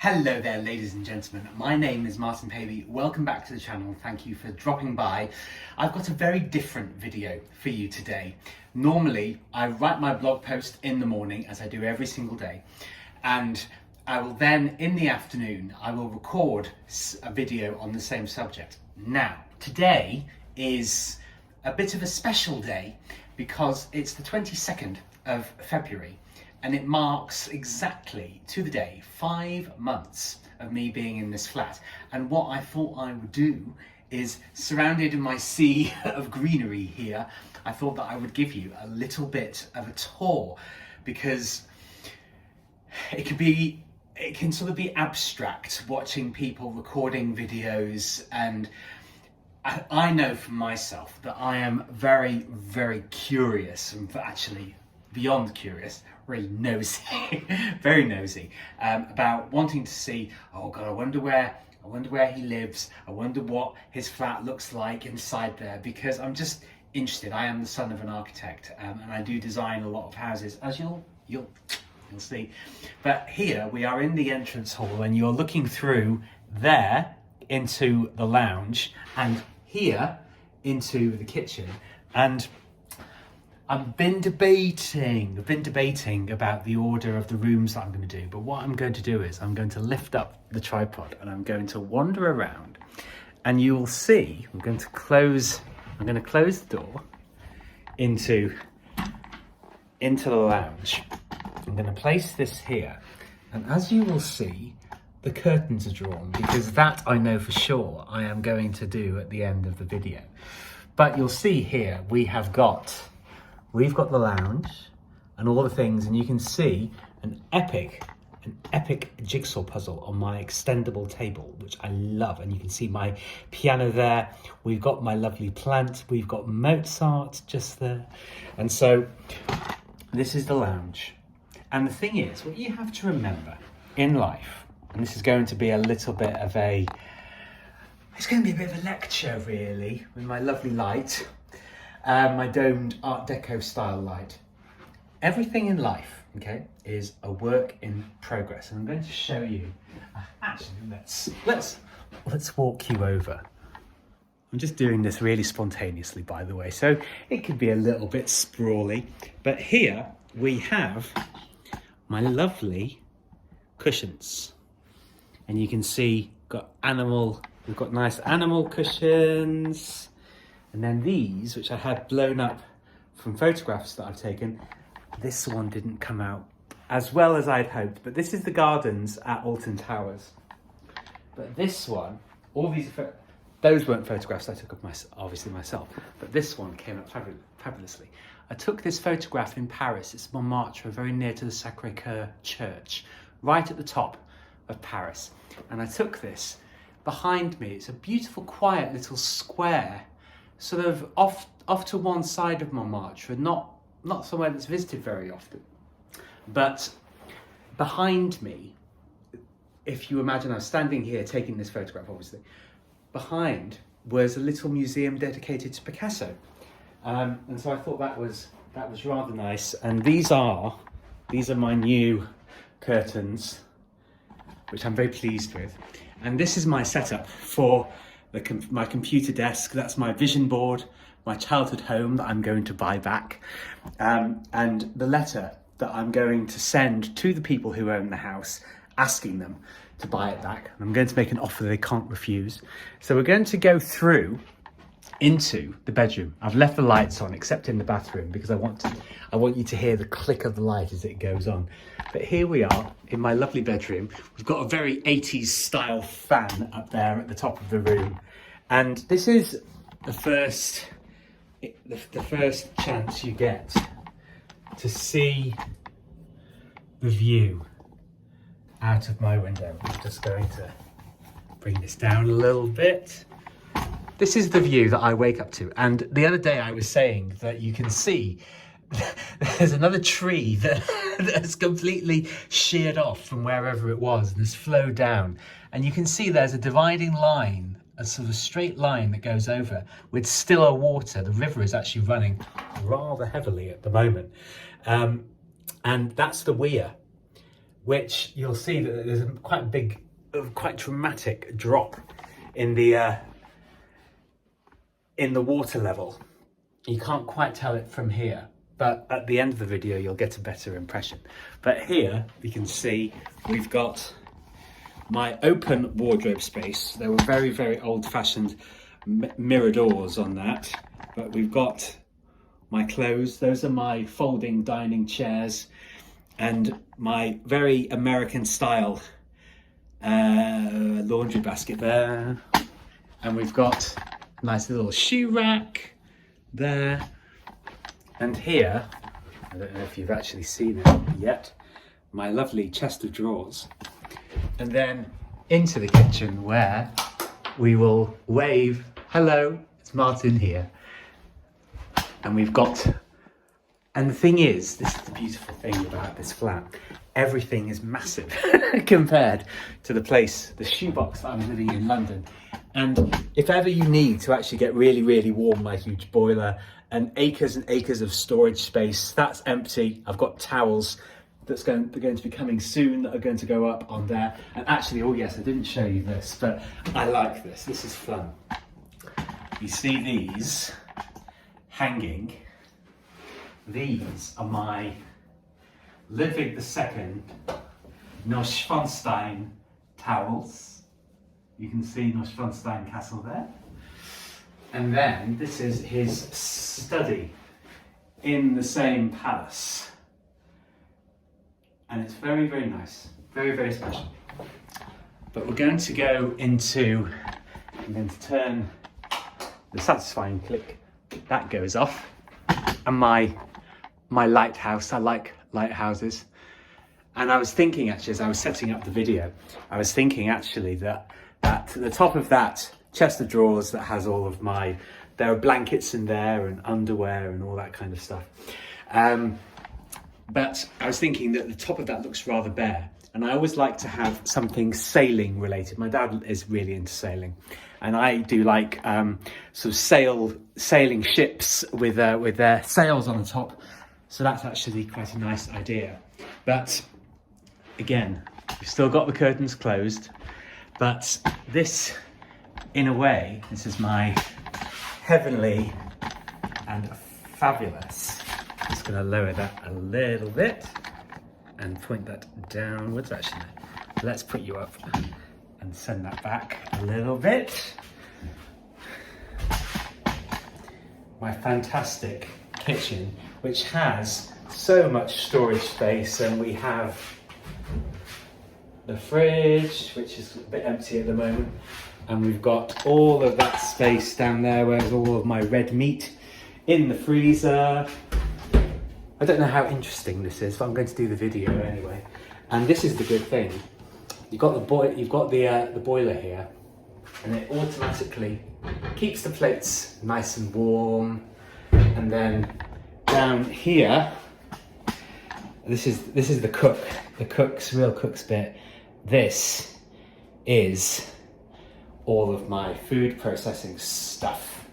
Hello there, ladies and gentlemen. My name is Martin Pavey. Welcome back to the channel. Thank you for dropping by. I've got a very different video for you today. Normally, I write my blog post in the morning, as I do every single day, and I will then, in the afternoon, I will record a video on the same subject. Now, today is a bit of a special day because it's the 22nd of February. And it marks exactly, to the day, 5 months of me being in this flat. And what I thought I would do is, surrounded in my sea of greenery here, I thought that I would give you a little bit of a tour, because it can sort of be abstract watching people recording videos, and I know for myself that I am very, very curious, and actually beyond curious, really nosy, very nosy, about wanting to see, oh God, I wonder where he lives. I wonder what his flat looks like inside there, because I'm just interested. I am the son of an architect, and I do design a lot of houses, as you'll see. But here we are in the entrance hall, and you're looking through there into the lounge, and here into the kitchen. And I've been debating about the order of the rooms that I'm going to do, but what I'm going to do is I'm going to lift up the tripod and I'm going to wander around, and you will see I'm going to close the door into the lounge. I'm going to place this here, and as you will see, the curtains are drawn, because that I know for sure I am going to do at the end of the video. But you'll see here we've got the lounge and all the things, and you can see an epic jigsaw puzzle on my extendable table, which I love. And you can see my piano there. We've got my lovely plant. We've got Mozart just there. And so this is the lounge. And the thing is, what you have to remember in life, and this is going to be a little bit of a lecture really, with my lovely light. My domed Art Deco style light. Everything in life, okay, is a work in progress, and I'm going to show you. Actually, let's walk you over. I'm just doing this really spontaneously, by the way, so it could be a little bit sprawly. But here we have my lovely cushions, and you can see we've got nice animal cushions. And then these, which I had blown up from photographs that I've taken, this one didn't come out as well as I'd hoped. But this is the gardens at Alton Towers. But this one, those weren't photographs I took of myself. But this one came out fabulously. I took this photograph in Paris. It's Montmartre, very near to the Sacré-Cœur church, right at the top of Paris. And I took this behind me. It's a beautiful, quiet little square, sort of off to one side of Montmartre, not somewhere that's visited very often. But behind me, if you imagine I was standing here taking this photograph, obviously, behind was a little museum dedicated to Picasso. And so I thought that was rather nice. And these are my new curtains, which I'm very pleased with. And this is my setup for my computer desk. That's my vision board, my childhood home that I'm going to buy back, and the letter that I'm going to send to the people who own the house, asking them to buy it back. And I'm going to make an offer they can't refuse. So we're going to go through into the bedroom. I've left the lights on, except in the bathroom, because I want you to hear the click of the light as it goes on. But here we are in my lovely bedroom. We've got a very 80s style fan up there at the top of the room. And this is the first chance you get to see the view out of my window. I'm just going to bring this down a little bit. This is the view that I wake up to. And the other day I was saying that you can see there's another tree that has completely sheared off from wherever it was and has flowed down. And you can see there's a dividing line, a sort of straight line that goes over with stiller water. The river is actually running rather heavily at the moment. And that's the weir. which you'll see that there's a quite big, quite dramatic drop in the water level. You can't quite tell it from here, but at the end of the video you'll get a better impression. But here we can see we've got my open wardrobe space. There were very, very old-fashioned mirror doors on that, but we've got my clothes. Those are my folding dining chairs and my very American style laundry basket there. And we've got a nice little shoe rack there. And here, I don't know if you've actually seen it yet, my lovely chest of drawers. And then into the kitchen where we will wave, hello, it's Martin here. And we've got, and the thing is, this is the beautiful thing about this flat, everything is massive compared to the place, the shoebox that I'm living in London. And if ever you need to actually get really, really warm, my huge boiler and acres of storage space, that's empty. I've got towels they're going to be coming soon that are going to go up on there. And actually, oh yes, I didn't show you this, but I like this. This is fun. You see these hanging. These are my Ludwig II Neuschwanstein towels. You can see Neuschwanstein Castle there. And then this is his study in the same palace. And it's very, very nice, very, very special. But we're going to go into, I'm going to turn the satisfying click, that goes off. And my lighthouse, I like lighthouses. And I was thinking actually, as I was setting up the video, I was thinking actually that at the top of that chest of drawers that has all of there are blankets in there and underwear and all that kind of stuff. But I was thinking that the top of that looks rather bare. And I always like to have something sailing related. My dad is really into sailing. And I do like sort of sailing ships with their sails on the top. So that's actually quite a nice idea. But again, we've still got the curtains closed. But this, in a way, this is my heavenly and fabulous. I'm just going to lower that a little bit and point that downwards. Actually, let's put you up and send that back a little bit. My fantastic kitchen, which has so much storage space, and we have the fridge, which is a bit empty at the moment, and we've got all of that space down there where there's all of my red meat in the freezer. I don't know how interesting this is, but I'm going to do the video anyway. And this is the good thing. You've got the boiler here, and it automatically keeps the plates nice and warm. And then down here, this is the real cook's bit. This is all of my food processing stuff.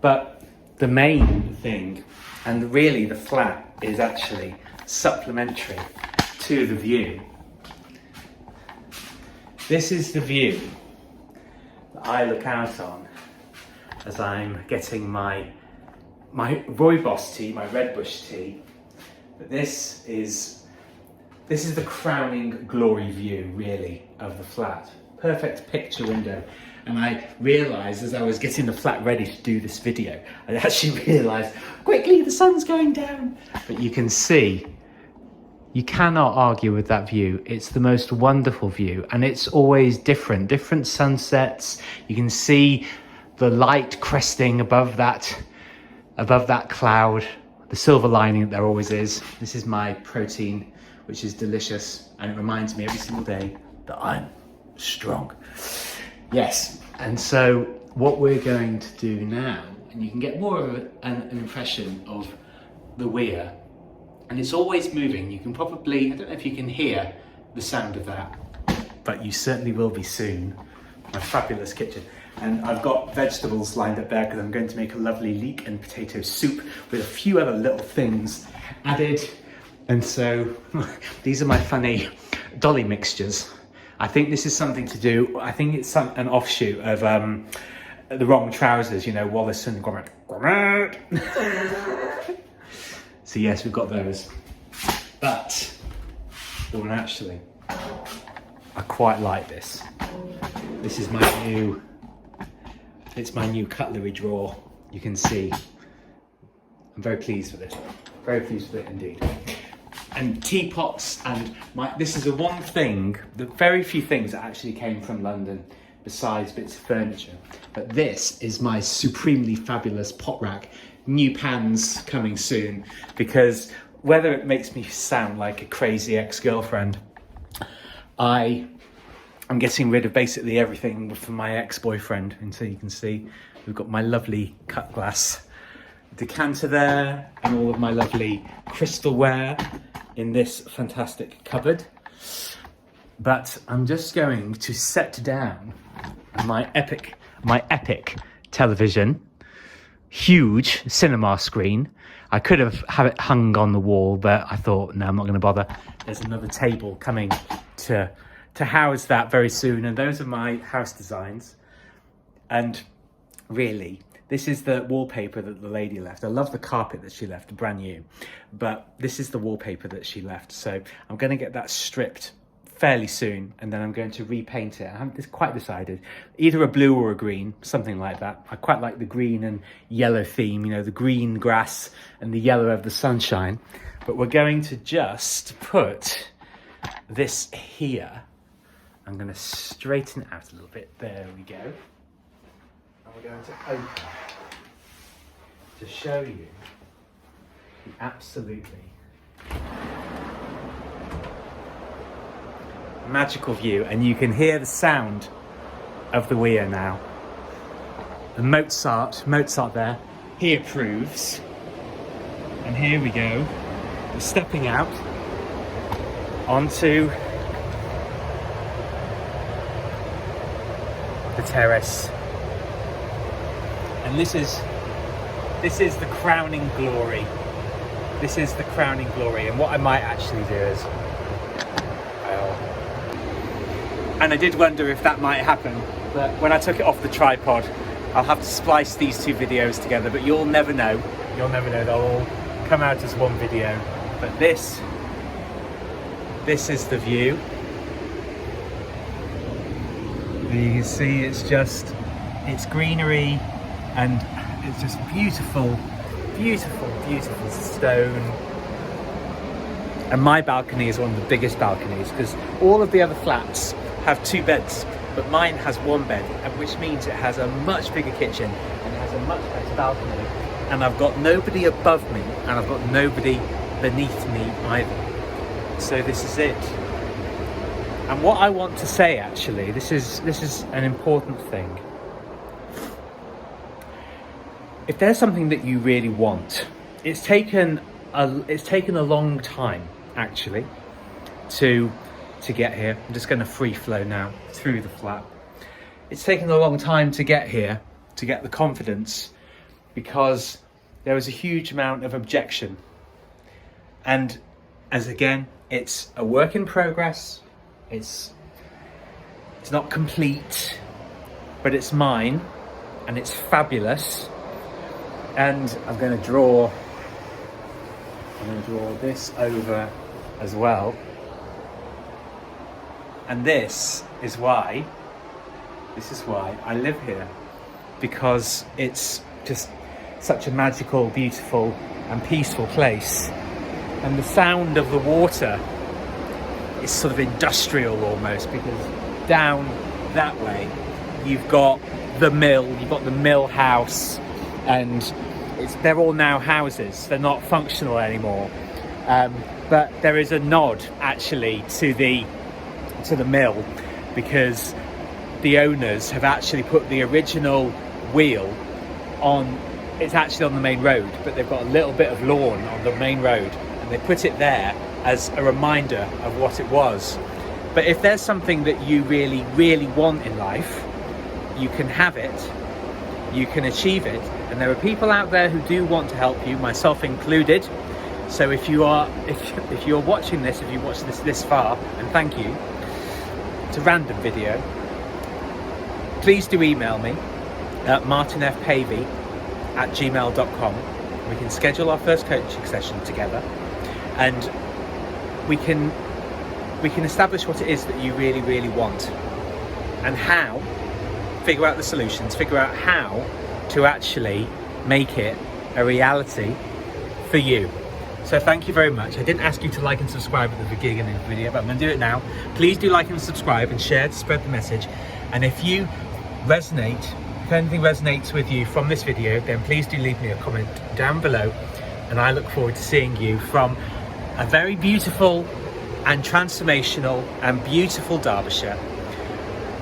But the main thing, and really the flat, is actually supplementary to the view. This is the view that I look out on as I'm getting my rooibos tea, my red bush tea. But this is the crowning glory view, really, of the flat. Perfect picture window. And I realised as I was getting the flat ready to do this video, I actually realised, quickly, the sun's going down. But you can see, you cannot argue with that view. It's the most wonderful view, and it's always different sunsets. You can see the light cresting above that cloud, the silver lining that there always is. This is my protein, which is delicious, and it reminds me every single day that I'm strong. Yes, and so what we're going to do now, and you can get more of an impression of the weir, and it's always moving. You can probably, I don't know if you can hear the sound of that, but you certainly will be soon. My fabulous kitchen. And I've got vegetables lined up there because I'm going to make a lovely leek and potato soup with a few other little things added. And so these are my funny dolly mixtures. I think this is something to do, I think it's an offshoot of the Wrong Trousers, you know, Wallace and Gromit. So yes, we've got those. But, well, actually, I quite like this. This is my new, it's my new cutlery drawer. You can see, I'm very pleased with it. Very pleased with it indeed. And teapots, and this is the one thing, the very few things that actually came from London besides bits of furniture. But this is my supremely fabulous pot rack. New pans coming soon, because whether it makes me sound like a crazy ex-girlfriend, I'm getting rid of basically everything from my ex-boyfriend. And so you can see we've got my lovely cut glass decanter there and all of my lovely crystalware in this fantastic cupboard. But I'm just going to set down my epic television, huge cinema screen. I could have it hung on the wall, but I thought, no, I'm not going to bother. There's another table coming to house that very soon, and those are my house designs. And really, this is the wallpaper that the lady left. I love the carpet that she left, brand new, but this is the wallpaper that she left. So I'm going to get that stripped fairly soon, and then I'm going to repaint it. I haven't quite decided, either a blue or a green, something like that. I quite like the green and yellow theme, you know, the green grass and the yellow of the sunshine. But we're going to just put this here. I'm going to straighten it out a little bit. There we go. And we're going to open to show you the absolutely magical view, and you can hear the sound of the weir now. The Mozart there, he approves. And here we go. We're stepping out onto the terrace. And this is the crowning glory. This is the crowning glory. And what I might actually do is, and I did wonder if that might happen, but when I took it off the tripod, I'll have to splice these two videos together, but you'll never know. You'll never know, they'll all come out as one video. But this is the view. You can see it's greenery, and it's just beautiful, beautiful, beautiful stone. And my balcony is one of the biggest balconies, because all of the other flats have 2 beds, but mine has 1 bed, which means it has a much bigger kitchen and it has a much better balcony. And I've got nobody above me and I've got nobody beneath me either. So this is it. And what I want to say, actually, this is an important thing. If there's something that you really want, it's taken a long time actually to get here. I'm just going to free flow now through the flat. It's taken a long time to get here, to get the confidence, because there was a huge amount of objection. And as again, it's a work in progress. It's not complete, but it's mine and it's fabulous. And I'm going to draw this over as well. And this is why I live here, because it's just such a magical, beautiful and peaceful place. And the sound of the water is sort of industrial almost, because down that way you've got the mill house, and they're all now houses. They're not functional anymore. But there is a nod actually to the mill, because the owners have actually put the original wheel on. It's actually on the main road, but they've got a little bit of lawn on the main road, and they put it there as a reminder of what it was. But if there's something that you really, really want in life, you can have it, you can achieve it, and there are people out there who do want to help you, myself included. So if you're watching this, if you watched this far, and thank you, it's a random video, please do email me at martinfpavey@gmail.com. We can schedule our first coaching session together, and we can establish what it is that you really, really want, and how, figure out the solutions, figure out how to actually make it a reality for you. So thank you very much. I didn't ask you to like and subscribe at the beginning of the video, but I'm going to do it now. Please do like and subscribe and share to spread the message. And if anything resonates with you from this video, then please do leave me a comment down below, and I look forward to seeing you from a very beautiful and transformational and beautiful Derbyshire.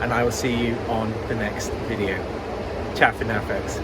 And I will see you on the next video. Ciao for now, folks.